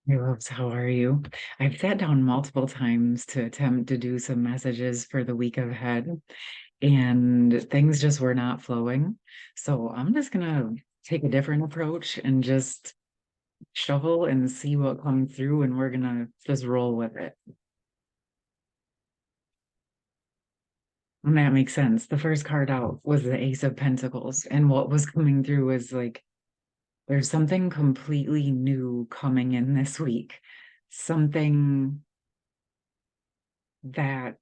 Hey, loves, how are you? I've sat down multiple times to attempt to do some messages for the week ahead, and things just were not flowing. So I'm just gonna take a different approach and just shuffle and see what comes through, and we're gonna just roll with it. And that makes sense. The first card out was the Ace of Pentacles, and what was coming through was like there's something completely new coming in this week. Something that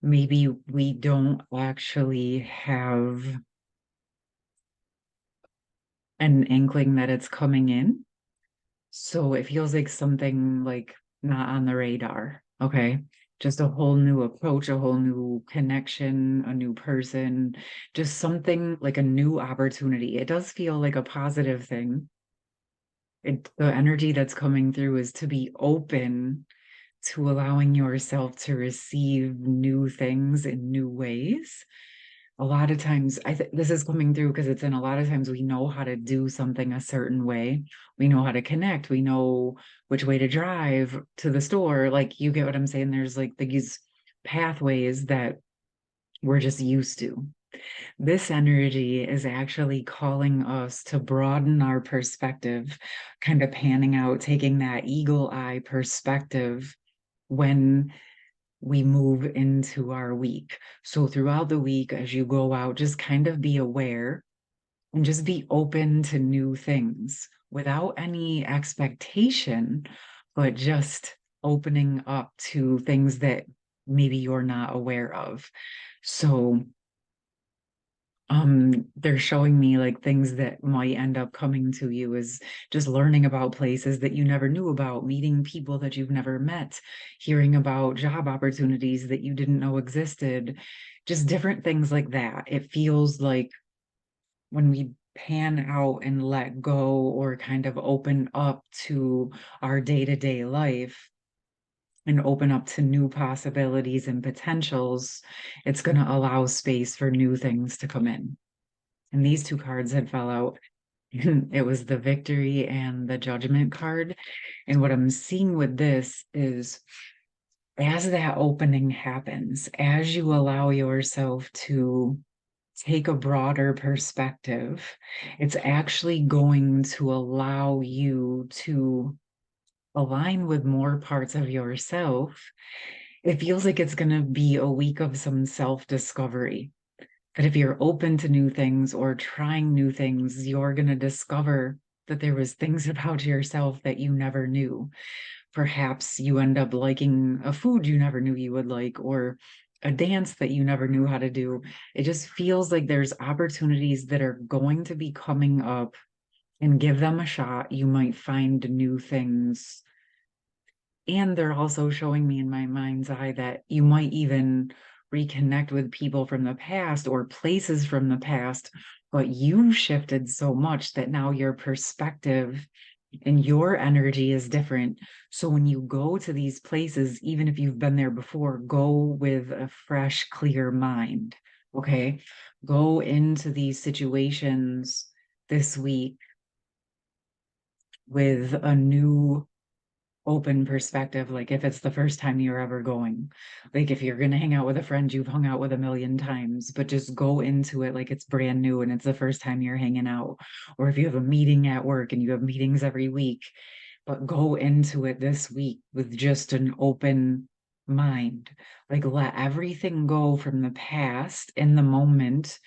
maybe we don't actually have an inkling that it's coming in. So it feels like something like not on the radar. Okay. Just a whole new approach, a whole new connection, a new person, just something like a new opportunity. It does feel like a positive thing. The energy that's coming through is to be open to allowing yourself to receive new things in new ways. A lot of times, I think this is coming through because it's in a lot of times we know how to do something a certain way. We know how to connect. We know which way to drive to the store. Like, you get what I'm saying? There's like these pathways that we're just used to. This energy is actually calling us to broaden our perspective, kind of panning out, taking that eagle eye perspective when we move into our week. So throughout the week, as you go out, just kind of be aware and just be open to new things without any expectation, but just opening up to things that maybe you're not aware of. So they're showing me like things that might end up coming to you is just learning about places that you never knew about, meeting people that you've never met, hearing about job opportunities that you didn't know existed, just different things like that. It feels like when we pan out and let go or kind of open up to our day-to-day life and open up to new possibilities and potentials, it's going to allow space for new things to come in. And these two cards had fell out. It was the victory and the judgment card. And what I'm seeing with this is as that opening happens, as you allow yourself to take a broader perspective, it's actually going to allow you to align with more parts of yourself. It feels like it's going to be a week of some self-discovery. That if you're open to new things or trying new things, you're going to discover that there was things about yourself that you never knew. Perhaps you end up liking a food you never knew you would like, or a dance that you never knew how to do. It just feels like there's opportunities that are going to be coming up, and give them a shot. You might find new things. And they're also showing me in my mind's eye that you might even reconnect with people from the past or places from the past, but you shifted so much that now your perspective and your energy is different. So when you go to these places, even if you've been there before, go with a fresh, clear mind. Okay. Go into these situations this week with a new open perspective. Like if it's the first time you're ever going, like if you're going to hang out with a friend you've hung out with a million times, but just go into it like it's brand new and it's the first time you're hanging out. Or if you have a meeting at work and you have meetings every week, but go into it this week with just an open mind. Like let everything go from the past in the moment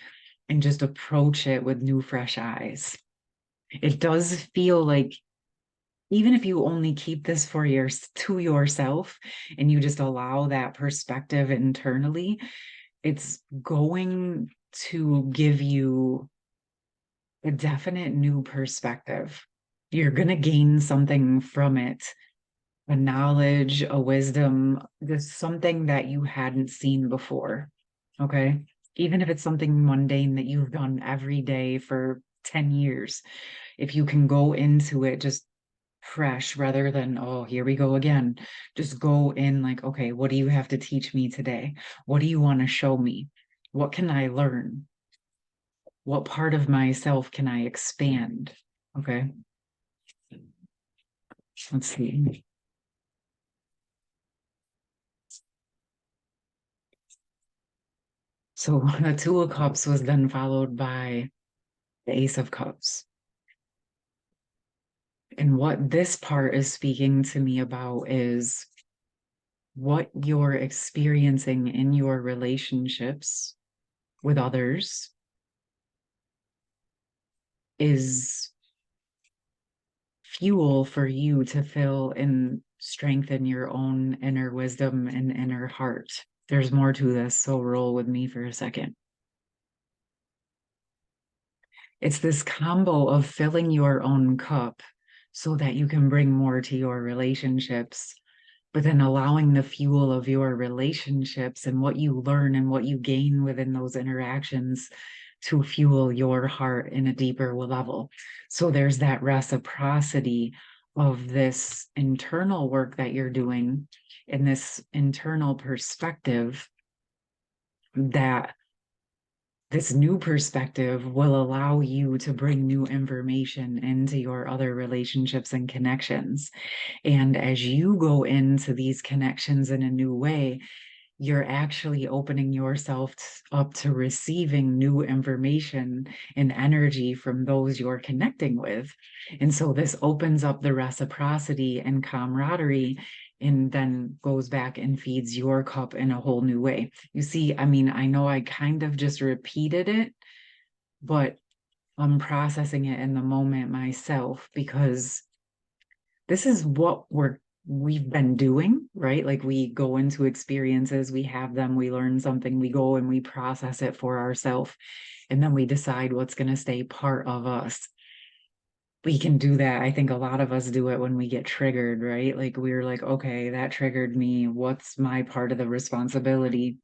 and just approach it with new, fresh eyes. It does feel like even if you only keep this for to yourself and you just allow that perspective internally, it's going to give you a definite new perspective. You're going to gain something from it, a knowledge, a wisdom, just something that you hadn't seen before. Okay. Even if it's something mundane that you've done every day for 10 years, if you can go into it just fresh rather than, oh, here we go again. Just go in like, okay, what do you have to teach me today? What do you want to show me? What can I learn? What part of myself can I expand? Okay. Let's see. So the Two of Cups was then followed by the Ace of Cups. And what this part is speaking to me about is what you're experiencing in your relationships with others is fuel for you to fill and strengthen your own inner wisdom and inner heart. There's more to this, so roll with me for a second. It's this combo of filling your own cup so that you can bring more to your relationships, but then allowing the fuel of your relationships and what you learn and what you gain within those interactions to fuel your heart in a deeper level. So there's that reciprocity of this internal work that you're doing and this internal perspective, that this new perspective will allow you to bring new information into your other relationships and connections. And as you go into these connections in a new way, you're actually opening yourself up to receiving new information and energy from those you're connecting with. And so this opens up the reciprocity and camaraderie, and then goes back and feeds your cup in a whole new way. You see, I mean, I know I kind of just repeated it, but I'm processing it in the moment myself, because this is what we've been doing, right? Like we go into experiences, we have them, we learn something, we go and we process it for ourselves, and then we decide what's going to stay part of us. We can do that. I think a lot of us do it when we get triggered, right? Like we're like, okay, that triggered me. What's my part of the responsibility?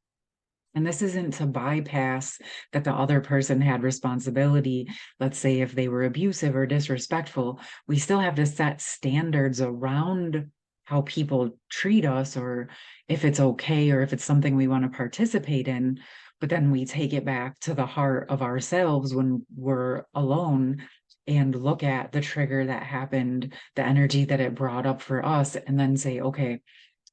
And this isn't to bypass that the other person had responsibility. Let's say if they were abusive or disrespectful, we still have to set standards around how people treat us, or if it's okay, or if it's something we want to participate in. But then we take it back to the heart of ourselves when we're alone and look at the trigger that happened, the energy that it brought up for us, and then say, okay,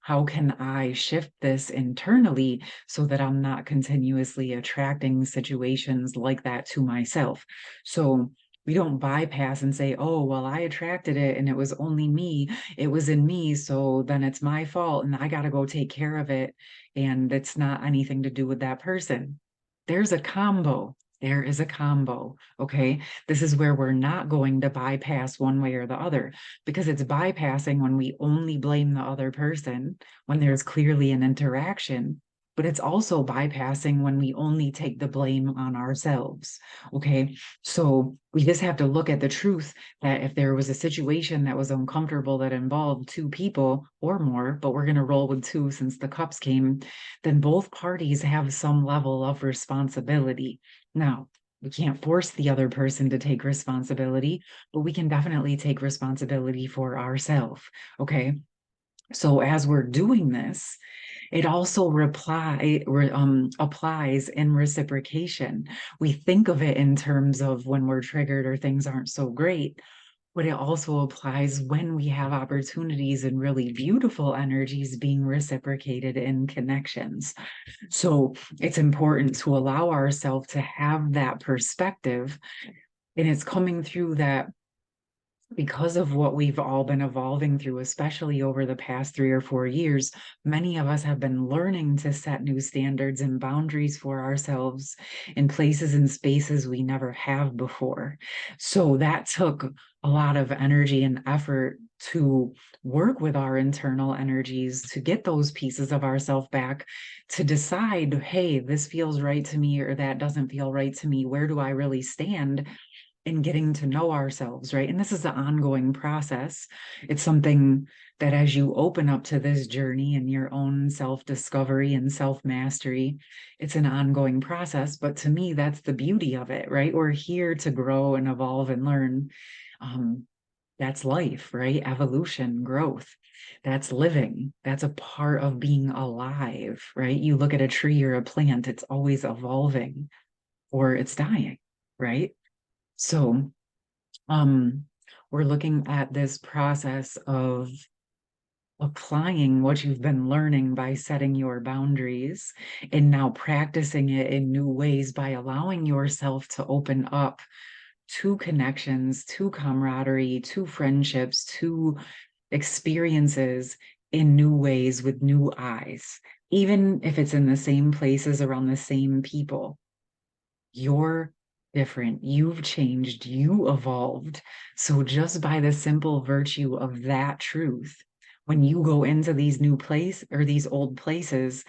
how can I shift this internally so that I'm not continuously attracting situations like that to myself? So we don't bypass and say, oh, well, I attracted it and it was only me. It was in me. So then it's my fault and I got to go take care of it. And it's not anything to do with that person. There's a combo. There is a combo. Okay. This is where we're not going to bypass one way or the other, because it's bypassing when we only blame the other person when there's clearly an interaction. But it's also bypassing when we only take the blame on ourselves. Okay. So we just have to look at the truth that if there was a situation that was uncomfortable that involved two people or more, but we're going to roll with two since the cups came, then both parties have some level of responsibility. Now, we can't force the other person to take responsibility, but we can definitely take responsibility for ourselves. Okay. So as we're doing this, it also applies in reciprocation. We think of it in terms of when we're triggered or things aren't so great, but it also applies when we have opportunities and really beautiful energies being reciprocated in connections. So it's important to allow ourselves to have that perspective. And it's coming through that because of what we've all been evolving through, especially over the past 3 or 4 years, many of us have been learning to set new standards and boundaries for ourselves in places and spaces we never have before. So that took a lot of energy and effort to work with our internal energies to get those pieces of ourselves back, to decide, hey, this feels right to me or that doesn't feel right to me. Where do I really stand? In getting to know ourselves, right? And this is an ongoing process. It's something that as you open up to this journey and your own self-discovery and self-mastery, it's an ongoing process. But to me, that's the beauty of it, right? We're here to grow and evolve and learn. That's life, right? Evolution, growth. That's living. That's a part of being alive, right? You look at a tree or a plant, it's always evolving or it's dying, right? So, um, we're looking at this process of applying what you've been learning by setting your boundaries and now practicing it in new ways by allowing yourself to open up to connections, to camaraderie, to friendships, to experiences in new ways with new eyes, even if it's in the same places around the same people. You're different. You've changed. You evolved. So, just by the simple virtue of that truth, when you go into these new place or these old places,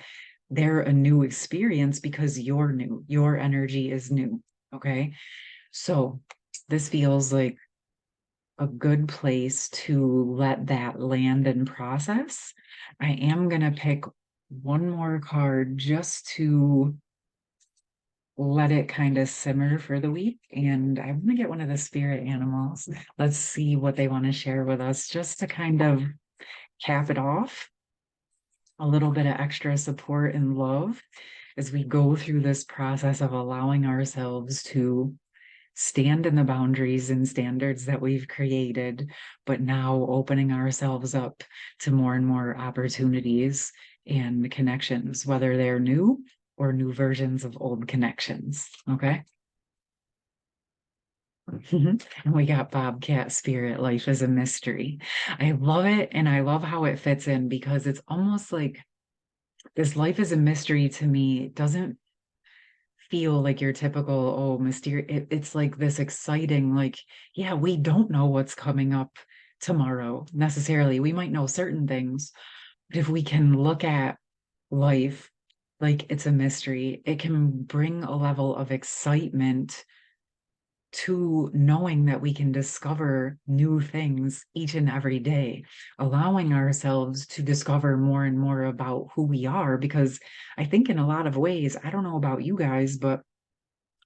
they're a new experience because you're new. Your energy is new. Okay. So, this feels like a good place to let that land and process. I am going to pick one more card just to let it kind of simmer for the week. And I want to get one of the spirit animals. Let's see what they want to share with us just to kind of cap it off. A little bit of extra support and love as we go through this process of allowing ourselves to stand in the boundaries and standards that we've created, but now opening ourselves up to more and more opportunities and connections, whether they're new or new versions of old connections. Okay. And we got Bobcat Spirit, Life is a Mystery. I love it. And I love how it fits in because it's almost like this life is a mystery to me. It doesn't feel like your typical, oh, mysterious. It's like this exciting, like, yeah, we don't know what's coming up tomorrow necessarily. We might know certain things, but if we can look at life like it's a mystery, it can bring a level of excitement to knowing that we can discover new things each and every day, allowing ourselves to discover more and more about who we are. Because I think in a lot of ways, I don't know about you guys, but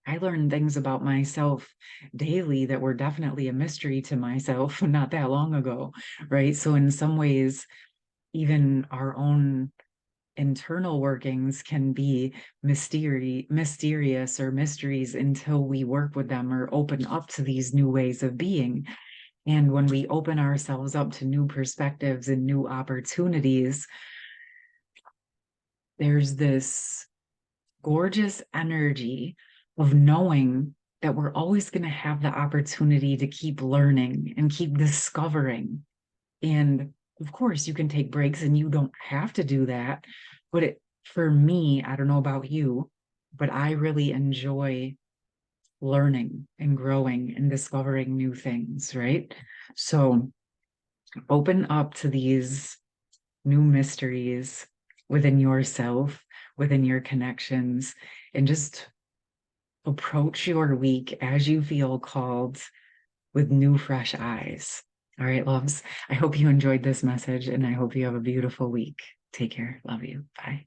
I learn things about myself daily that were definitely a mystery to myself not that long ago, right? So in some ways, even our own internal workings can be mysterious or mysteries until we work with them or open up to these new ways of being. And when we open ourselves up to new perspectives and new opportunities, there's this gorgeous energy of knowing that we're always going to have the opportunity to keep learning and keep discovering. And of course, you can take breaks and you don't have to do that. But for me, I don't know about you, but I really enjoy learning and growing and discovering new things, right? So open up to these new mysteries within yourself, within your connections, and just approach your week as you feel called with new, fresh eyes. All right, loves. I hope you enjoyed this message and I hope you have a beautiful week. Take care. Love you. Bye.